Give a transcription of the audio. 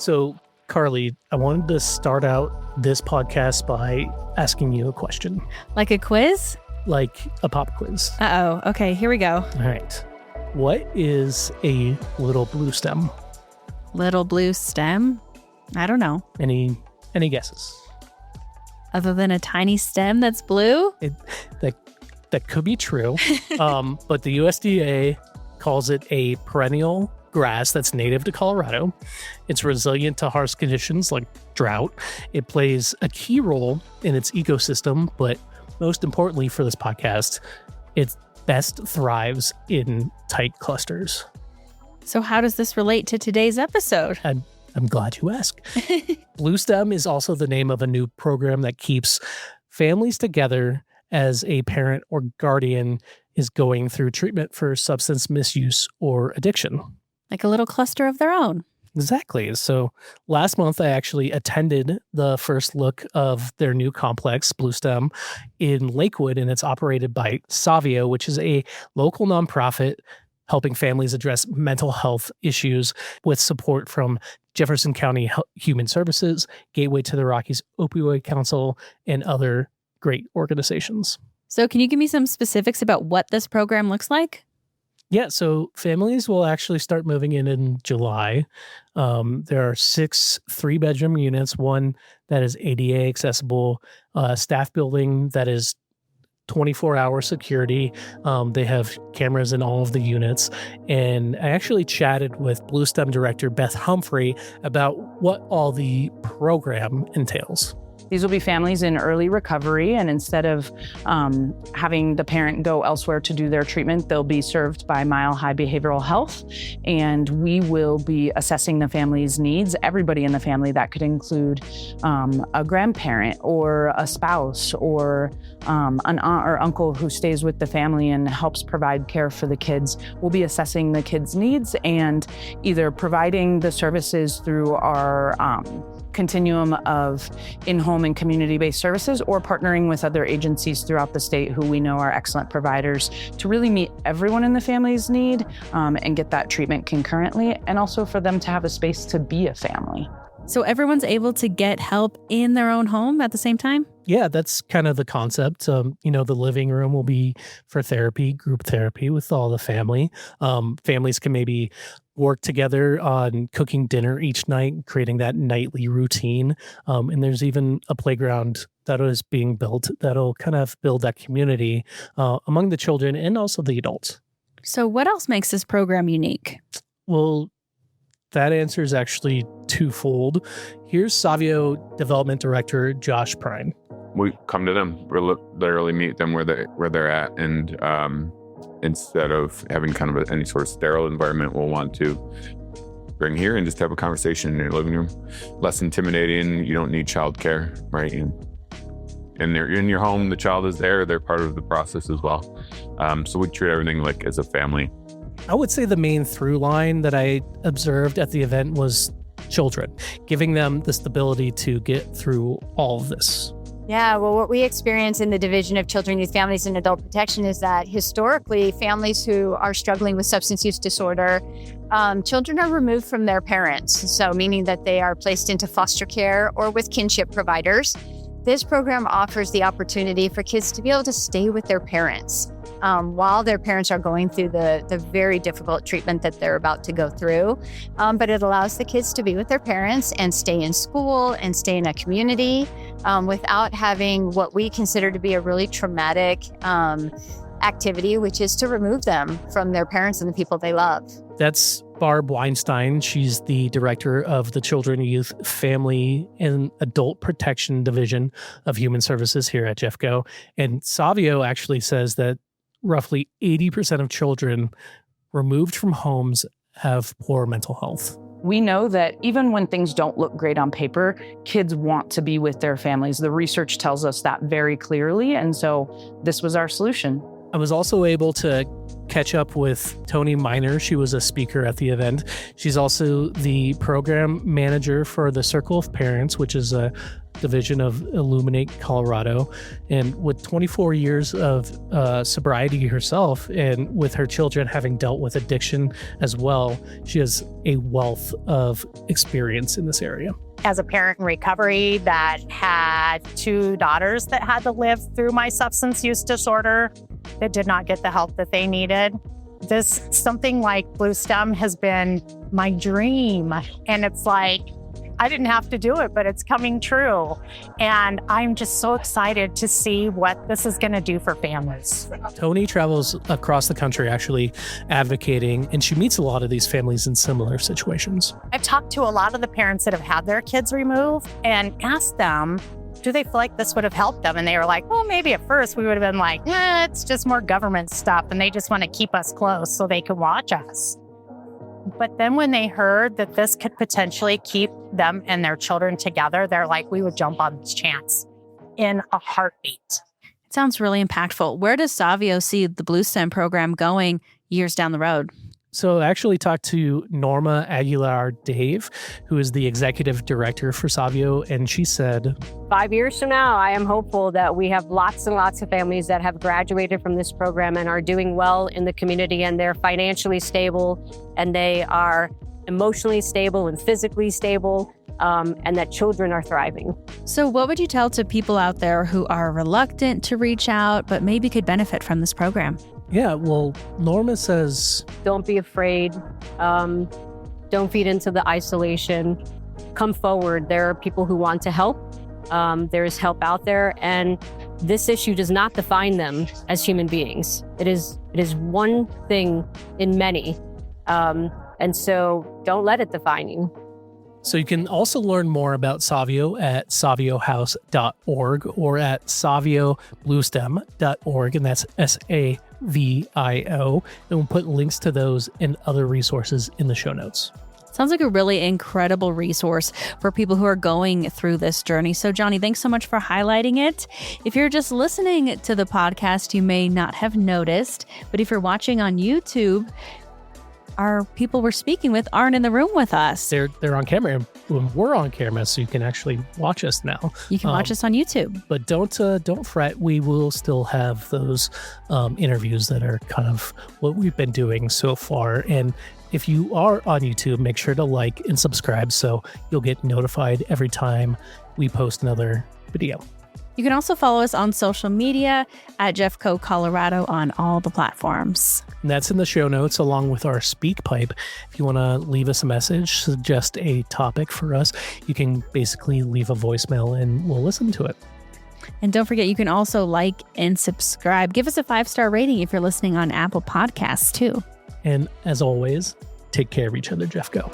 So, Carly, I wanted to start out this podcast by asking you a question. Like a quiz? Like a pop quiz. Uh-oh. Okay, here we go. All right. What is a little blue stem? Little blue stem? I don't know. Any guesses? Other than a tiny stem that's blue? That could be true. But the USDA calls it a perennial grass that's native to Colorado. It's resilient to harsh conditions like drought. It plays a key role in its ecosystem, but most importantly for this podcast, it best thrives in tight clusters. So how does this relate to today's episode? I'm glad you asked. Bluestem is also the name of a new program that keeps families together as a parent or guardian is going through treatment for substance misuse or addiction. Like a little cluster of their own. Exactly. So last month, I actually attended the first look of their new complex, Bluestem, in Lakewood, and it's operated by Savio, which is a local nonprofit helping families address mental health issues with support from Jefferson County Human Services, Gateway to the Rockies Opioid Council, and other great organizations. So can you give me some specifics about what this program looks like? Yeah, so families will actually start moving in July. There are 6 3-bedroom units, one that is ADA accessible, staff building that is 24-hour security. They have cameras in all of the units. And I actually chatted with Bluestem director Beth Humphrey about what all the program entails. These will be families in early recovery, and instead of having the parent go elsewhere to do their treatment, they'll be served by Mile High Behavioral Health, and we will be assessing the family's needs, everybody in the family. That could include a grandparent or a spouse or an aunt or uncle who stays with the family and helps provide care for the kids. We'll be assessing the kids' needs and either providing the services through our continuum of in-home and community-based services, or partnering with other agencies throughout the state who we know are excellent providers to really meet everyone in the family's need and get that treatment concurrently, and also for them to have a space to be a family. So everyone's able to get help in their own home at the same time? Yeah, that's kind of the concept. The living room will be for therapy, group therapy with all the family. Families can maybe work together on cooking dinner each night, creating that nightly routine. And there's even a playground that is being built that'll kind of build that community among the children and also the adults. So what else makes this program unique? Well, that answer is actually twofold. Here's Savio Development Director Josh Prine. We come to them, literally meet them where they're at, and instead of having kind of any sort of sterile environment, we'll want to bring here and just have a conversation in your living room. Less intimidating. You don't need childcare, right? And they're in your home. The child is there. They're part of the process as well. So we treat everything like as a family. I would say the main through line that I observed at the event was children, giving them the stability to get through all of this. Yeah, well, what we experience in the Division of Children, Youth, Families, and Adult Protection is that historically, families who are struggling with substance use disorder, children are removed from their parents. So meaning that they are placed into foster care or with kinship providers. This program offers the opportunity for kids to be able to stay with their parents while their parents are going through the very difficult treatment that they're about to go through. But it allows the kids to be with their parents and stay in school and stay in a community without having what we consider to be a really traumatic activity, which is to remove them from their parents and the people they love. That's Barb Weinstein. She's the director of the Children, Youth, Family, and Adult Protection Division of Human Services here at Jeffco. And Savio actually says that roughly 80% of children removed from homes have poor mental health. We know that even when things don't look great on paper, kids want to be with their families. The research tells us that very clearly. And so this was our solution. I was also able to catch up with Tony Miner. She was a speaker at the event. She's also the program manager for the Circle of Parents, which is a division of Illuminate Colorado. And with 24 years of sobriety herself, and with her children having dealt with addiction as well, she has a wealth of experience in this area. As a parent in recovery that had 2 daughters that had to live through my substance use disorder, that did not get the help that they needed, something like Bluestem has been my dream. And it's like, I didn't have to do it, but it's coming true. And I'm just so excited to see what this is going to do for families. Tony travels across the country actually advocating, and she meets a lot of these families in similar situations. I've talked to a lot of the parents that have had their kids removed and asked them, do they feel like this would have helped them? And they were like, well, maybe at first we would have been like, it's just more government stuff. And they just want to keep us close so they can watch us. But then when they heard that this could potentially keep them and their children together, they're like, we would jump on this chance in a heartbeat. It sounds really impactful. Where does Savio see the Bluestem program going years down the road? So I actually talked to Norma Aguilar-Dave, who is the executive director for Savio, and she said, 5 years from now, I am hopeful that we have lots and lots of families that have graduated from this program and are doing well in the community, and they're financially stable, and they are emotionally stable and physically stable, and that children are thriving. So what would you tell to people out there who are reluctant to reach out, but maybe could benefit from this program? Yeah, well, Norma says, don't be afraid. Don't feed into the isolation. Come forward. There are people who want to help. There is help out there. And this issue does not define them as human beings. It is one thing in many. And so don't let it define you. So you can also learn more about Savio at saviohouse.org or at saviobluestem.org, and that's SAVIO. And we'll put links to those and other resources in the show notes. Sounds like a really incredible resource for people who are going through this journey. So, Johnny, thanks so much for highlighting it. If you're just listening to the podcast, you may not have noticed, but if you're watching on YouTube, our people we're speaking with aren't in the room with us. They're on camera. We're on camera, so you can actually watch us now. You can watch us on YouTube. But don't fret. We will still have those interviews that are kind of what we've been doing so far. And if you are on YouTube, make sure to like and subscribe so you'll get notified every time we post another video. You can also follow us on social media at Jeffco Colorado on all the platforms. And that's in the show notes along with our speak pipe. If you want to leave us a message, suggest a topic for us, you can basically leave a voicemail and we'll listen to it. And don't forget, you can also like and subscribe. Give us a 5-star rating if you're listening on Apple Podcasts too. And as always, take care of each other, Jeffco.